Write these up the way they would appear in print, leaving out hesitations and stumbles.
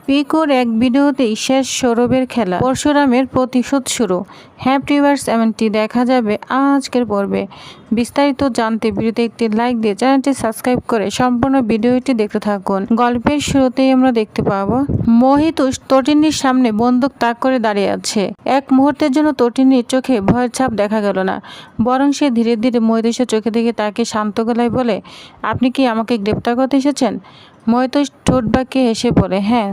পিকুর এক ভিডিওতেই শেষ সৌরভের খেলা, পরশুরামের প্রতিশোধ শুরু। হ্যাঁ ভিউয়ার্স, এমনটি দেখা যাবে আজকের পর্বে। বিস্তারিত জানতে ভিডিওতে একটি লাইক দিয়ে চ্যানেলটি সাবস্ক্রাইব করে সম্পূর্ণ ভিডিওটি দেখতে থাকুন। গল্পের শুরুতেই আমরা দেখতে পাবো মহিতুষ তটিনীর সামনে বন্দুক তাক করে দাঁড়িয়ে আছে। এক মুহূর্তের জন্য তটিনীর চোখে ভয়ের ছাপ দেখা গেল না, বরং সে ধীরে ধীরে মহিতুষের চোখে দিকে তাকে শান্ত গলায় বলে, আপনি কি আমাকে গ্রেপ্তার করতে এসেছেন? মহিতুষ ঠোঁট বাঁকিয়ে হেসে বলে, হ্যাঁ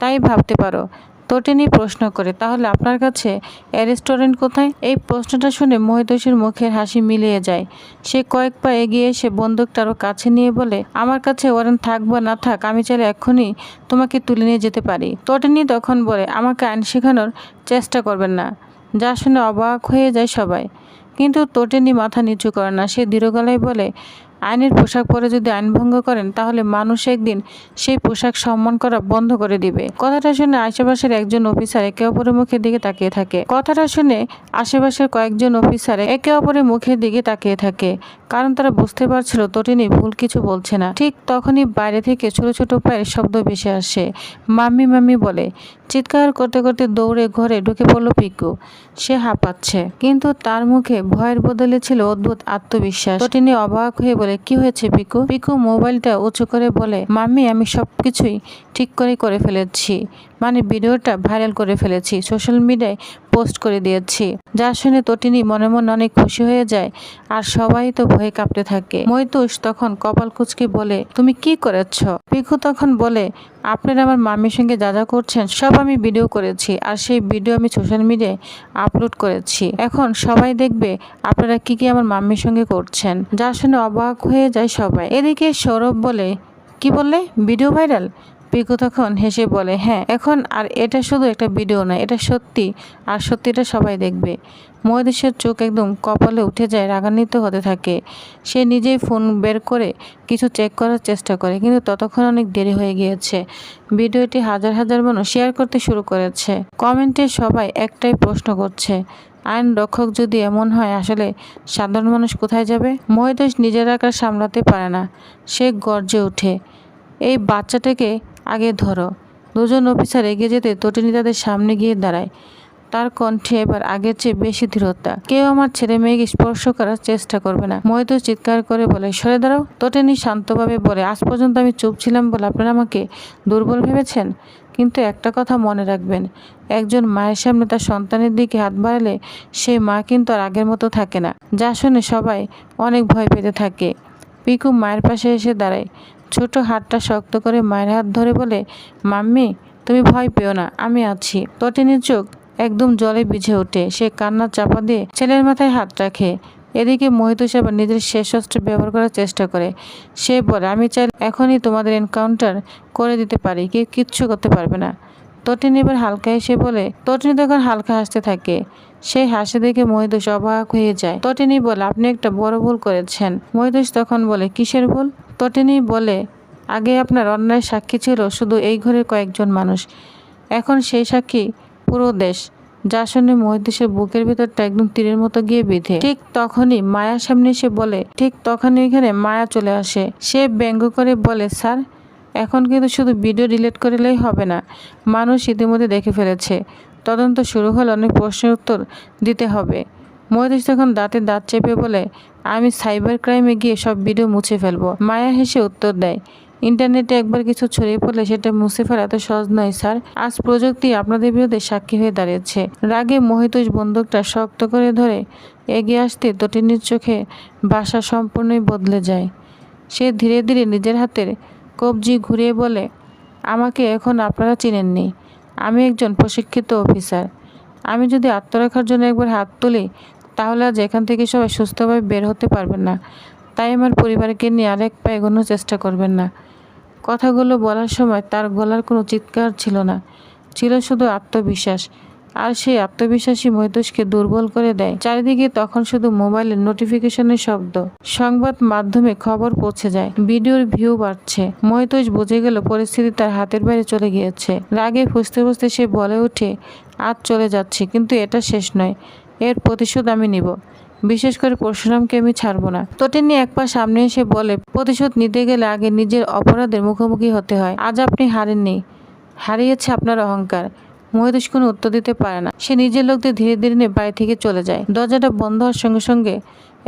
তাই ভাবতে পারো। তটিনী প্রশ্ন করে, তাহলে আপনার কাছে রেস্টুরেন্ট কোথায়? এই প্রশ্নটা শুনে মহিতুষের মুখের হাসি মিলিয়ে যায়। সে কয়েক পা এগিয়ে এসে বন্দুকটা আরও কাছে নিয়ে বলে, আমার কাছে ওয়ারেন্ট থাক বা না থাক, আমি চাইলে এক্ষুনি তোমাকে তুলে নিয়ে যেতে পারি। তটিনী তখন বলে, আমাকে আইন শেখানোর চেষ্টা করবেন না। যা শুনে অবাক হয়ে যায় সবাই, কিন্তু তটিনী মাথা নিচু করে না। সে দৃঢ় গলায় বলে, আইনের পোশাক পরে যদি আইন ভঙ্গ করেন তাহলে মানুষ একদিন সেই পোশাক সম্মান করা বন্ধ করে দিবে। কথাটা শুনে আশেপাশের একজন অফিসার একে অপরের মুখের দিকে তাকিয়ে থাকে। কারণ তারা বুঝতে পারছিল তটিনী ভুল কিছু বলছে না। ঠিক তখনই বাইরে থেকে ছোট ছোট পায়ের শব্দ ভেসে আসে। মাম্মি মাম্মি বলে চিৎকার করতে করতে দৌড়ে ঘরে ঢুকে পড়ল পিকু। সে হাঁপাচ্ছে, কিন্তু তার মুখে ভয়ের বদলে ছিল অদ্ভুত আত্মবিশ্বাস। তটিনী অবাক হয়ে বলে, কি হয়েছে পিকু? পিকু মোবাইলটা উঁচু করে বলে, মাম্মি আমি সবকিছুই ঠিক করে ফেলেছি, মানে ভিডিওটা ভাইরাল করে ফেলেছি, সোশ্যাল মিডিয়ায় পোস্ট করে দিয়েছি। যা শুনে তটিনী মনে মনে অনেক খুশি হয়ে যায়, আর সবাই তো ভয়ে কাঁপতে থাকে। মহিতুষ তখন কপাল কুঁচকে বলে, তুমি কি করেছ? পিকু তখন বলে, আপনারা আমার মাম্মির সঙ্গে যা যা করছেন সব আমি ভিডিও করেছি, আর সেই ভিডিও আমি সোশ্যাল মিডিয়ায় আপলোড করেছি। এখন সবাই দেখবে আপনারা কি কি আমার মাম্মির সঙ্গে করছেন। যা শুনে অবাক হয়ে যায় সবাই। এদিকে সৌরভ বলে, কি বললে, ভিডিও ভাইরাল? পিকু তখন হেসে বলে, হ্যাঁ এখন আর এটা শুধু একটা ভিডিও নয়, এটা সত্যি, আর সত্যিটা সবাই দেখবে। মহিতুষের চোখ একদম কপালে উঠে যায়, রাগান্বিত হতে থাকে। সে নিজেই ফোন বের করে কিছু চেক করার চেষ্টা করে, কিন্তু ততক্ষণ অনেক দেরি হয়ে গিয়েছে। ভিডিওটি হাজার হাজার মানুষ শেয়ার করতে শুরু করেছে। কমেন্টে সবাই একটাই প্রশ্ন করছে, আইন রক্ষক যদি এমন হয়, আসলে সাধারণ মানুষ কোথায় যাবে? মহিতুষ নিজের আকার সামলাতে পারে না, সে গর্জে ওঠে, এই বাচ্চাটাকে আগে ধরো। দুজন অফিসার এগিয়ে যেতে তটিনী তাদের সামনে গিয়ে দাঁড়ায়। তার কণ্ঠে এবার আগের চেয়ে বেশি দৃঢ়তা। কেউ আমার ছেলে মেয়েকে স্পর্শ করার চেষ্টা করবে না। মহিতুষ চিৎকার করে বলে, সরে দাঁড়াও। তটিনী শান্তভাবে বলে, আজ পর্যন্ত আমি চুপ ছিলাম বলে আপনারা আমাকে দুর্বল ভেবেছেন, কিন্তু একটা কথা মনে রাখবেন, একজন মায়ের সামনে তার সন্তানের দিকে হাত বাড়ালে সেই মা কিন্তু আর আগের মতো থাকে না। যা শুনে সবাই অনেক ভয় পেতে থাকে। পিকু মায়ের পাশে এসে দাঁড়ায়, ছোট হাতটা শক্ত করে মায়ের হাত ধরে বলে, মাম্মি তুমি ভয় পেও না, আমি আছি। তটিনীর চোখ একদম জলে ভিজে ওঠে। সে কান্না চাপা দিয়ে ছেলের মাথায় হাত রাখে। এদিকে মহিতুষ আবার নিজের শেষ অস্ত্র ব্যবহার করার চেষ্টা করে। সে বলে, আমি চাইলে এখনই তোমাদের এনকাউন্টার করে দিতে পারি, কেউ কিচ্ছু করতে পারবে না। তটিনী এবার হালকা হেসে বলে, তটিনী তখন হালকা হাসতে থাকে। সেই হাসি দেখে মহিতুষ অবাক হয়ে যায়। তটিনী বলে, আপনি একটা বড় ভুল করেছেন। মহিতুষ তখন বলে, কিসের ভুল? তটিনী বলে, আগে আপনার অন্যায় সাক্ষী ছিল শুধু এই ঘরের কয়েকজন মানুষ, এখন সেই সাক্ষী পুরো দেশ। যা শুনে মহিতুষের বুকের ভিতরটা একদম তীরের মতো গিয়ে বিঁধে। ঠিক তখনই মায়ার সামনে এসে বলে, ঠিক তখনই এখানে মায়া চলে আসে। সে ব্যঙ্গ করে বলে, স্যার এখন কিন্তু শুধু ভিডিও ডিলিট করলেই হবে না, মানুষ ইতিমধ্যে দেখে ফেলেছে, তদন্ত শুরু হলে অনেক প্রশ্নের উত্তর দিতে হবে। মহিতুষ তখন দাঁতে দাঁত চেপে বলে, আমি সাইবার ক্রাইমে গিয়ে সব ভিডিও মুছে ফেলবো। মায়া হেসে উত্তর দেয়, ইন্টারনেটে একবার কিছু ছড়িয়ে পড়লে সেটা মুছে ফেলা এত সহজ নয় স্যার, আজ প্রযুক্তি আপনাদের বিরুদ্ধে সাক্ষী হয়ে দাঁড়িয়েছে। রাগে মহিতুষ বন্দুকটা শক্ত করে ধরে এগিয়ে আসতে তটিনীর চোখে ভাষা সম্পূর্ণই বদলে যায়। সে ধীরে ধীরে নিজের হাতের কবজি ঘুরিয়ে বলে, আমাকে এখন আপনারা চিনেননি, আমি একজন প্রশিক্ষিত অফিসার। আমি যদি আত্মরক্ষার জন্য একবার হাত তুলি তাহলে আজ এখান থেকে সবাই সুস্থভাবে বের হতে পারবেন না, তাই আমার পরিবারকে নিয়ে আরেক পা এগোনোর চেষ্টা করবেন না। কথাগুলো বলার সময় তার গলার কোনো চিৎকার ছিল না, ছিল শুধু আত্মবিশ্বাস, আর সেই আত্মবিশ্বাসী মহিতুষকে দুর্বল করে দেয়। চারিদিকে তখন শুধু মোবাইলের নোটিফিকেশনের শব্দ। সংবাদ মাধ্যমে খবর পৌঁছে যায়, ভিডিওর ভিউ বাড়ছে। মহিতুষ বুঝে গেল পরিস্থিতি তার হাতের বাইরে চলে গিয়েছে। রাগে ফুঁসতে ফুঁসতে সে বলে ওঠে, আজ চলে যাচ্ছে, কিন্তু এটা শেষ নয়, এর প্রতিশোধ আমি নিব, বিশেষ করে পরশুরামকে আমি ছাড়বো না। তটিনী এক পা সামনে এসে বলে, প্রতিশোধ নিতে গেলে আগে নিজের অপরাধের মুখোমুখি হতে হয়। আজ আপনি হারেননি, হারিয়েছে আপনার অহংকার। মহিতোষ কোনো উত্তর দিতে পারে না। সে নিজের লোকদের ধীরে ধীরে নিয়ে বাড়ি থেকে চলে যায়। দরজাটা বন্ধ হওয়ার সঙ্গে সঙ্গে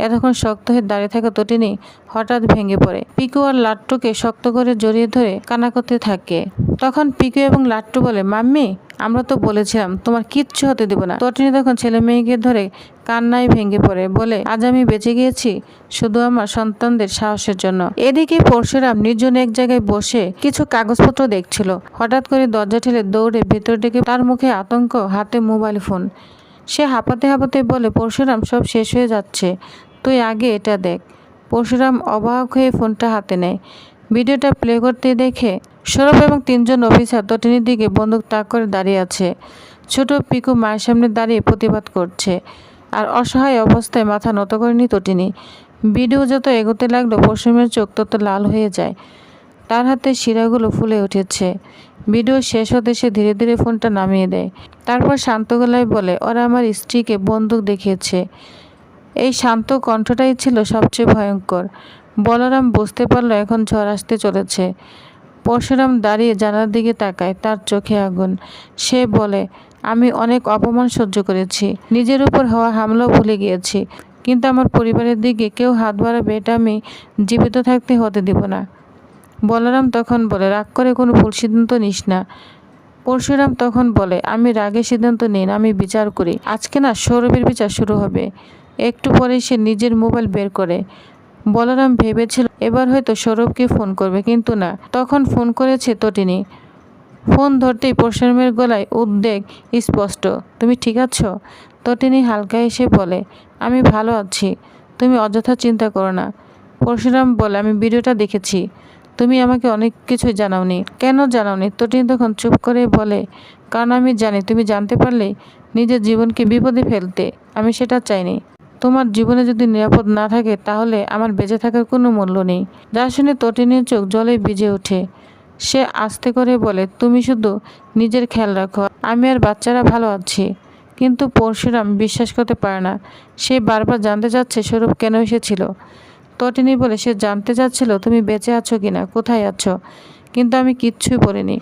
এতক্ষণ শক্ত হয়ে দাঁড়িয়ে থাকা তটিনী হঠাৎ ভেঙে পড়ে। পিকু আর লাট্টুকে শক্ত করে জড়িয়ে ধরে কান্না করতে থাকে। তখন পিকু এবং লাট্টু বলে, মাম্মি আমরা তো বলেছিলাম তোমার কিচ্ছু হতে দেব না। তটিনী তখন ছেলে মেয়েকে ধরে কান্নায় ভেঙে পড়ে, বলে আজ আমি বেঁচে গিয়েছি শুধু আমার সন্তানদের সাহসের জন্য। এদিকে পরশুরাম নির্জন এক জায়গায় বসে কিছু কাগজপত্র দেখছিল। হঠাৎ করে দরজা ঠেলে দৌড়ে ভেতর ডেকে তার মুখে আতঙ্ক, হাতে মোবাইল ফোন। সে হাঁপাতে হাঁপাতে বলে, পরশুরাম সব শেষ হয়ে যাচ্ছে, তুই আগে এটা দেখ। পরশুরাম অবাক হয়ে ফোনটা হাতে নেয়। ভিডিওটা প্লে করতে দেখে সৌরভ এবং 3 জন অফিসার তটিনীর দিকে বন্দুক তাক করে দাঁড়িয়ে আছে। ছোট পিকু মায়ের সামনে দাঁড়িয়ে প্রতিবাদ করছে, আর অসহায় অবস্থায় মাথা নত করেনি তটিনী। ভিডিও যত এগোতে লাগলো পরশুরামের চোখ তত লাল হয়ে যায়, তার হাতে শিরাগুলো ফুলে উঠেছে। ভিডিও শেষ হতে সে ধীরে ধীরে ফোনটা নামিয়ে দেয়। তারপর শান্ত গলায় বলে, ওরা আমার স্ত্রীকে বন্দুক দেখিয়েছে। এই শান্ত কণ্ঠটাই ছিল সবচেয়ে ভয়ঙ্কর। বলরাম বুঝতে পারল এখন ঝড় আসতে চলেছে। পরশুরাম দাঁড়িয়ে জানালার দিকে তাকায়, তার চোখে আগুন। সে বলে, আমি অনেক অপমান সহ্য করেছি, নিজের উপর হওয়া হামলাও ভুলে গিয়েছি, কিন্তু আমার পরিবারের দিকে কেউ হাত বাড়াবে এটা আমি জীবিত থাকতে হতে দিব না। বলরাম তখন বলে, রাগ করে কোনো ভুল সিদ্ধান্ত নিস না। পরশুরাম তখন বলে, আমি রাগের সিদ্ধান্ত নিই না, আমি বিচার করি। আজকে না সৌরভের বিচার শুরু হবে। একটু পরে সে নিজের মোবাইল বের করে। বলরাম ভেবেছিল এবার হয়তো সৌরভকে ফোন করবে, কিন্তু না, তখন ফোন করেছে তটিনী। ফোন ধরতেই পরশুরামের গলায় উদ্বেগ স্পষ্ট। তুমি ঠিক আছো? তটিনী হালকা এসে বলে, আমি ভালো আছি, তুমি অযথা চিন্তা করো না। পরশুরাম বলে, আমি ভিডিওটা দেখেছি, তুমি আমাকে অনেক কিছু জানাওনি। কেন জানাওনি? তটিনী তখন চুপ করে বলে, কারণ আমি জানি তুমি জানতে পারলে নিজের জীবনকে বিপদে ফেলতে। আমি সেটা চাইনি। তোমার জীবনে যদি নিরাপদ না থাকে তাহলে আমার বেঁচে থাকার কোনো মূল্য নেই। যা শুনে তটিনীর চোখ জলে ভিজে ওঠে। সে আস্তে করে বলে, তুমি শুধু নিজের খেয়াল রাখো, আমি আর বাচ্চারা ভালো আছি। কিন্তু পরশুরাম বিশ্বাস করতে পারে না। সে বারবার জানতে চাচ্ছে সৌরভ কেন এসেছিল। তটিনী বলে, সে জানতে চাচ্ছিল তুমি বেঁচে আছো কিনা, কোথায় আছো, কিন্তু আমি কিচ্ছুই বলিনি।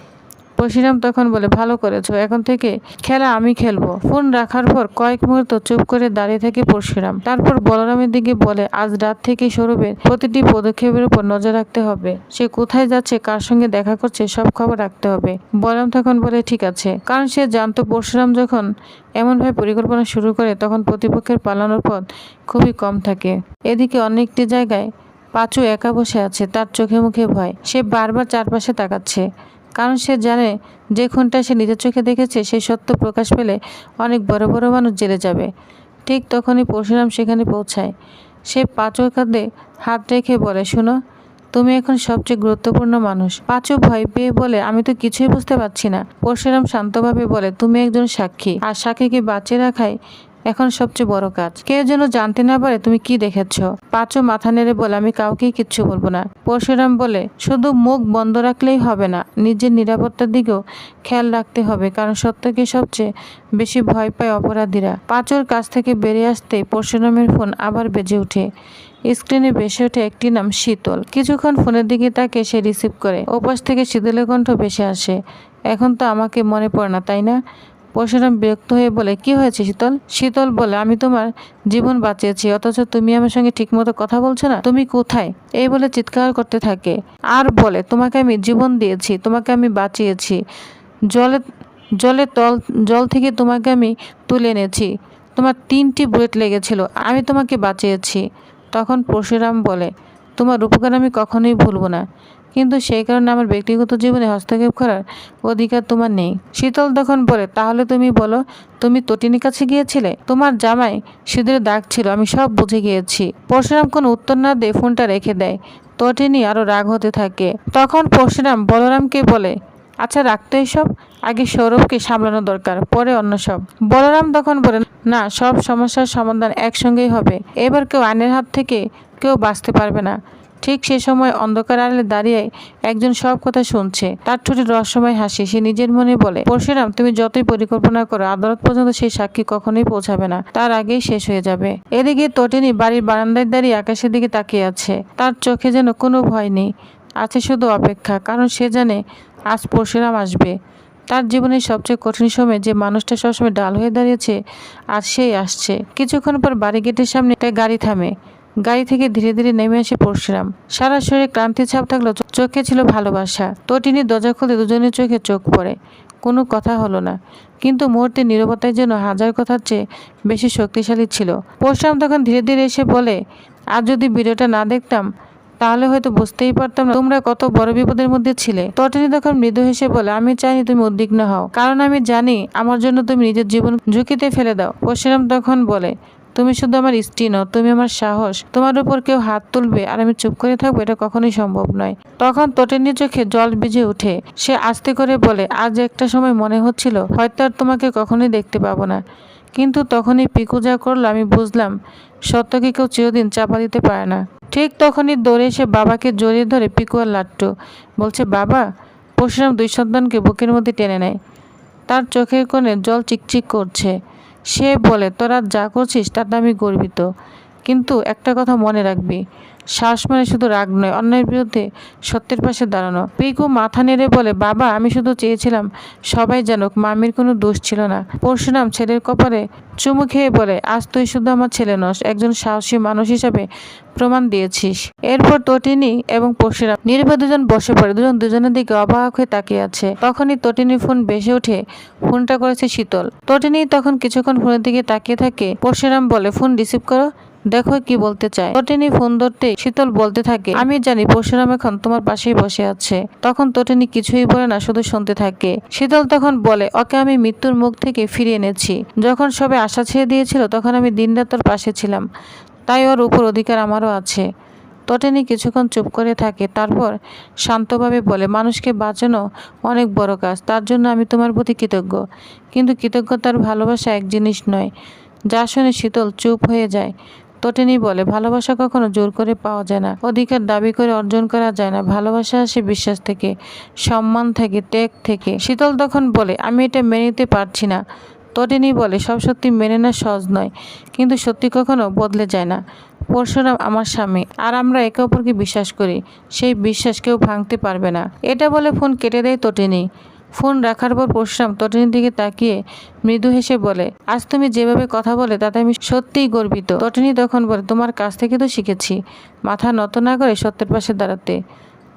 পরশুরাম তখন বলে, ভালো করেছো, এখন থেকে খেলা আমি খেলবো। ফোন রাখার পর কয়েক মুহূর্ত চুপ করে দাঁড়িয়ে থাকে পরশুরাম। তারপর বলরামের দিকে বলে, আজ রাত থেকে সৌরভের প্রতিটি পদক্ষেপের উপর নজর রাখতে হবে। সে কোথায় যাচ্ছে, কার সঙ্গে দেখা করছে, সব খবর রাখতে হবে। বলরাম তখন বলে, ঠিক আছে, কারণ সে জানতো পরশুরাম যখন এমনভাবে পরিকল্পনা শুরু করে তখন প্রতিপক্ষের পালানোর পথ খুবই কম থাকে। এদিকে অনেকটি জায়গায় পাঁচু একা বসে আছে, তার চোখে মুখে ভয়। সে বারবার চারপাশে তাকাচ্ছে, কারণ সে জানে যে খুনটা সে নিজের চোখে দেখেছে সেই সত্য প্রকাশ পেলে অনেক বড় বড় মানুষ জেলে যাবে। ঠিক তখনই পরশুরাম সেখানে পৌঁছায়। সে পাঁচুর কাঁধে হাত রেখে বলে, শোনো, তুমি এখন সবচেয়ে গুরুত্বপূর্ণ মানুষ। পাঁচু ভয় পেয়ে বলে, আমি তো কিছুই বুঝতে পারছি না। পরশুরাম শান্তভাবে বলে, তুমি একজন সাক্ষী, আর সাক্ষীকে বাঁচিয়ে রাখাই এখন সবচেয়ে বড় কাজ। কেউ যেন জানতে না পারে তুমি কি দেখেছ। পাঁচু মাথা নেড়ে বলে, আমি কাউকেই কিচ্ছু বলবো না। পরশুরাম বলে, শুধু মুখ বন্ধ রাখলেই হবে না, নিজের নিরাপত্তার দিকেও খেয়াল রাখতে হবে, কারণ সত্যকে সবচেয়ে বেশি ভয় পায় অপরাধীরা। পাঁচুর কাছ থেকে বেরিয়ে আসতেই পরশুরামের ফোন আবার বেজে ওঠে। স্ক্রিনে ভেসে ওঠে একটি নাম, শীতল। কিছুক্ষণ ফোনের দিকে তাকে সে রিসিভ করে। ওপাশ থেকে শীতলের কণ্ঠ ভেসে আসে, এখন তো আমাকে মনে পড়ে না, তাই না? পরশুরাম বিরক্ত হয়ে বলে, কি হয়েছে শীতল? শীতল বলে, আমি তোমার জীবন বাঁচিয়েছি, অথচ তুমি আমার সঙ্গে ঠিকমতো কথা বলছো না, তুমি কোথায়? এই বলে চিৎকার করতে থাকে আর বলে, তোমাকে আমি জীবন দিয়েছি, তোমাকে আমি বাঁচিয়েছি, জলে জলে জল থেকে তোমাকে আমি তুলে এনেছি, তোমার 3টি বুলেট লেগেছিল, আমি তোমাকে বাঁচিয়েছি। তখন পরশুরাম বলে, তোমার উপকার আমি কখনোই ভুলব না, কিন্তু সেই কারণে আমার ব্যক্তিগত জীবনে হস্তক্ষেপ করার অধিকার তোমার নেই। শীতল তখন বলে, তাহলে তুমি বলো, তুমি তটিনীর কাছে গিয়েছিলে? তোমার জামাই সিঁদুরে দাগ ছিল, আমি সব বুঝে গিয়েছি। পরশুরাম কোনো উত্তর না দিয়ে ফোনটা রেখে দেয়। তটিনী আরো রাগ হতে থাকে। তখন পরশুরাম বলরামকে বলে, আচ্ছা রাখতো এসব, আগে সৌরভকে সামলানো দরকার, পরে অন্য সব। বলরাম তখন বলে, না, সব সমস্যার সমাধান একসঙ্গেই হবে। এবার কেউ আইনের হাত থেকে কেউ বাঁচতে পারবে না। ঠিক সে সময় অন্ধকার আড়ালে দাঁড়িয়ে একজন সব কথা শুনছে। তার ঠোঁটে রহস্যময় হাসি। সে নিজের মনে বলে, পরশুরাম, তুমি যতই পরিকল্পনা করো, আদালত পর্যন্ত সেই সাক্ষী কখনোই পৌঁছাবে না, তার আগেই শেষ হয়ে যাবে। এদিকে তটিনী বাড়ির বারান্দায় দাঁড়িয়ে আকাশের দিকে তাকিয়ে আছে। তার চোখে যেন কোনো ভয় নেই, আছে শুধু অপেক্ষা, কারণ সে জানে আজ পরশুরাম আসবে। তার জীবনের সবচেয়ে কঠিন সময়ে যে মানুষটা সবসময় ডাল হয়ে দাঁড়িয়েছে আজ সেই আসছে। কিছুক্ষণ পর বাড়ি গেটের সামনে একটা গাড়ি থামে। গাড়ি থেকে ধীরে ধীরে নেমে আসে পরশুরাম। সারা শরীরে ক্লান্তির ছাপ থাকলেও চোখে ছিল ভালোবাসা। তটিনী দরজা খুলে দুজনের চোখে চোখ পড়ে। কোনো কথা হলো না, কিন্তু মুহূর্তের নীরবতার জন্য হাজার কথার চেয়ে বেশি শক্তিশালী ছিল। পরশুরাম তখন ধীরে ধীরে এসে বলে, আজ যদি ভিডিওটা না দেখতাম তাহলে হয়তো বুঝতেই পারতাম না তোমরা কত বড় বিপদের মধ্যে ছিলে। তটিনী তখন মৃদু হেসে বলে, আমি চাইনি তুমি উদ্বিগ্ন হও, কারণ আমি জানি আমার জন্য তুমি নিজের জীবন ঝুঁকিতে ফেলে দাও। পরশুরাম তখন বলে, তুমি শুধু আমার স্ত্রী নও, তুমি আমার সাহস। তোমার উপর কেউ হাত তুলবে আর আমি চুপ করে থাকবো, এটা কখনোই সম্ভব নয়। তখন তটিনীর চোখে জল ভিজে উঠে। সে আস্তে করে বলে, আজ একটা সময় মনে হচ্ছিল হয়তো আর তোমাকে কখনোই দেখতে পাবো না, কিন্তু তখনই পিকু যা করলো আমি বুঝলাম সত্যকে কেউ চিরদিন চাপা দিতে পারে না। ঠিক তখনই দৌড়ে এসে বাবাকে জড়িয়ে ধরে পিকু আর লাট্টু বলছে, বাবা। পরশুরাম দুই সন্তানকে বুকের মধ্যে টেনে নেয়। তার চোখের কোণে জল চিকচিক করছে। সে বলে, তোরা যা করছিস তাতে আমি গর্বিত, কিন্তু একটা কথা মনে রাখবি, সাহস মানে শুধু রাগ নয়, অন্যায়ের বিরুদ্ধে সত্যের পাশে দাঁড়ানো। পিকু মাথা নেড়ে বলে, বাবা আমি শুধু চেয়েছিলাম সবাই জানুক মামির কোনো দোষ ছিল না। পরশুরাম ছেলের কপালে চুমু খেয়ে বলে, আজ তুই শুধু আমার ছেলে নস, একজন সাহসী মানুষ হিসাবে প্রমাণ দিয়েছিস। এরপর তটিনী এবং পরশুরাম নীরবে দুজন বসে পড়ে। দুজন দুজনের দিকে অবাক হয়ে তাকিয়ে আছে। তখনই তটিনীর ফোন বেজে ওঠে। ফোনটা করেছে শীতল। তটিনী তখন কিছুক্ষণ ফোনের দিকে তাকিয়ে থাকে। পরশুরাম বলে, ফোন রিসিভ করো, দেখো কি বলতে চায়। তটিনী ফোন ধরতে শীতল বলতে থাকে, আমি জানি পরশুরাম এখন তোমার পাশেই বসে আছে। তখন তটিনী কিছুই বলে না, শুধু শুনতে থাকে। শীতল তখন বলে, ওকে আমি মৃত্যুর মুখ থেকে ফিরিয়ে এনেছি। যখন সবাই আশা ছেড়ে দিয়েছিল তখন আমি দিনরাত তোর পাশে ছিলাম, তাই ওর উপর অধিকার আমারও আছে। তটিনী কিছুক্ষণ চুপ করে থাকে, তারপর শান্তভাবে বলে, মানুষকে বাঁচানো অনেক বড় কাজ, তার জন্য আমি তোমার প্রতি কৃতজ্ঞ, কিন্তু কৃতজ্ঞতার ভালোবাসা এক জিনিস নয়। যা শুনে শীতল চুপ হয়ে যায়। তটিনী বলে, ভালোবাসা কখনো জোর করে পাওয়া যায় না, অধিকার দাবি করে অর্জন করা যায় না। ভালোবাসা আসে বিশ্বাস থেকে, সম্মান থেকে, ত্যাগ থেকে। শীতল তখন বলে, আমি এটা মেনে নিতে পারছি না। তটিনী বলে, সব সত্যি মেনে নেওয়া সহজ নয়, কিন্তু সত্যি কখনো বদলে যায় না। পরশুরাম আমার স্বামী, আর আমরা একে অপরকে বিশ্বাস করি, সেই বিশ্বাস কেউ ভাঙতে পারবে না। এটা বলে ফোন কেটে দেয় তটিনী। ফোন রাখার পর পরশুরাম তটিনীর দিকে তাকিয়ে মৃদু হেসে বলে, আজ তুমি যেভাবে কথা বলে তাতে আমি সত্যিই গর্বিত। তটিনী তখন বলে, তোমার কাছ থেকে তো শিখেছি মাথা নত না করে সত্যের পাশে দাঁড়াতে।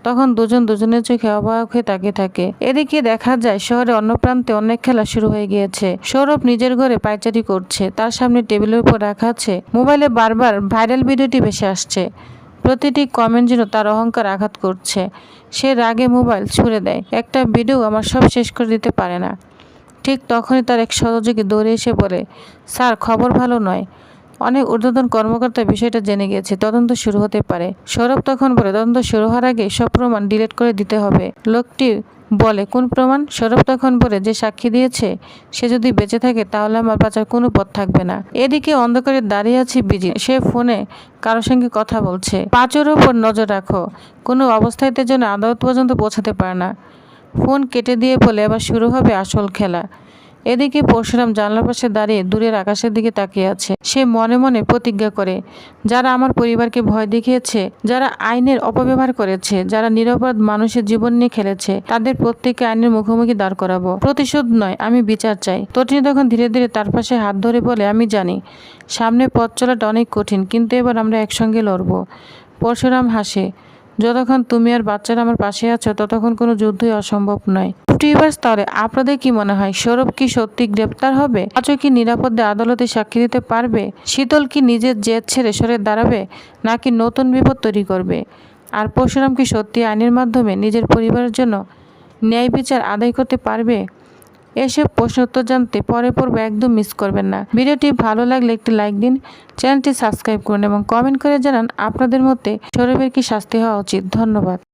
তখন দুজন দুজনের চোখে অবাক হয়ে তাকিয়ে থাকে। এদিকে দেখা যায় শহরে অন্য প্রান্তে অনেক খেলা শুরু হয়ে গিয়েছে। সৌরভ নিজের ঘরে পায়চারি করছে। তার সামনে টেবিলের উপর রাখা আছে মোবাইলে বারবার ভাইরাল ভিডিওটি ভেসে আসছে। প্রতিটি কমেন্ট যেন তার অহংকার আঘাত করছে। সে রাগে মোবাইল ছুঁড়ে দেয়, একটা ভিডিও আমার সব শেষ করে দিতে পারে না। ঠিক তখনই তার এক সহযোগী দৌড়ে এসে বলে, স্যার খবর ভালো নয়, অনেক ঊর্ধ্বতন কর্মকর্তা বিষয়টা জেনে গেছে, তদন্ত শুরু হতে পারে। সৌরভ তখন বলে, তদন্ত শুরু হওয়ার আগে সব প্রমাণ ডিলিট করে দিতে হবে। লোকটি বলে, কোন প্রমাণ? সৌরভ তখন বলে, যে সাক্ষী দিয়েছে সে যদি বেঁচে থাকে তাহলে আমার বাঁচার কোনো পথ থাকবে না। এদিকে অন্ধকারে দাঁড়িয়ে আছে বিজি। সে ফোনে কারোর সঙ্গে কথা বলছে। পাঁচের উপর নজর রাখো, কোনো অবস্থাতে যেন আদালত পর্যন্ত পৌঁছাতে পারে না। ফোন কেটে দিয়ে বলে, এবার শুরু হবে আসল খেলা। এদিকে পরশুরাম জানলার পাশে দাঁড়িয়ে দূরের আকাশের দিকে তাকিয়ে আছে। সে মনে মনে প্রতিজ্ঞা করে, যারা আমার পরিবারকে ভয় দেখিয়েছে, যারা আইনের অপব্যবহার করেছে, যারা নিরপরাধ মানুষের জীবন নিয়ে খেলেছে, তাদের প্রত্যেককে আইনের মুখোমুখি দাঁড় করাবো। প্রতিশোধ নয়, আমি বিচার চাই। তটিনী তখন ধীরে ধীরে তার পাশে হাত ধরে বলে, আমি জানি সামনে পথ চলাটা অনেক কঠিন, কিন্তু এবার আমরা একসঙ্গে লড়বো। পরশুরাম হাসে, যতক্ষণ তুমি আর বাচ্চারা আমার পাশে আছো ততক্ষণ কোনো যুদ্ধই অসম্ভব নয়। ভিউয়ার্স, তাহলে আপনাদের কি মনে হয়, সৌরভ কি সত্যি গ্রেপ্তার হবে? পাঁচু কি নিরাপদে আদালতে সাক্ষী দিতে পারবে? শীতল কি নিজের জেদ ছেড়ে সরে দাঁড়াবে, নাকি নতুন বিপদ তৈরি করবে? আর পরশুরাম কি সত্যি আইনের মাধ্যমে নিজের পরিবারের জন্য ন্যায় বিচার আদায় করতে পারবে? এসব প্রশ্ন উত্তর জানতে পরের পর্ব একদম মিস করবেন না। ভিডিওটি ভালো লাগলে একটি লাইক দিন, চ্যানেলটি সাবস্ক্রাইব করুন এবং কমেন্ট করে জানান আপনাদের মতে সৌরভের কি শাস্তি হওয়া উচিত। ধন্যবাদ।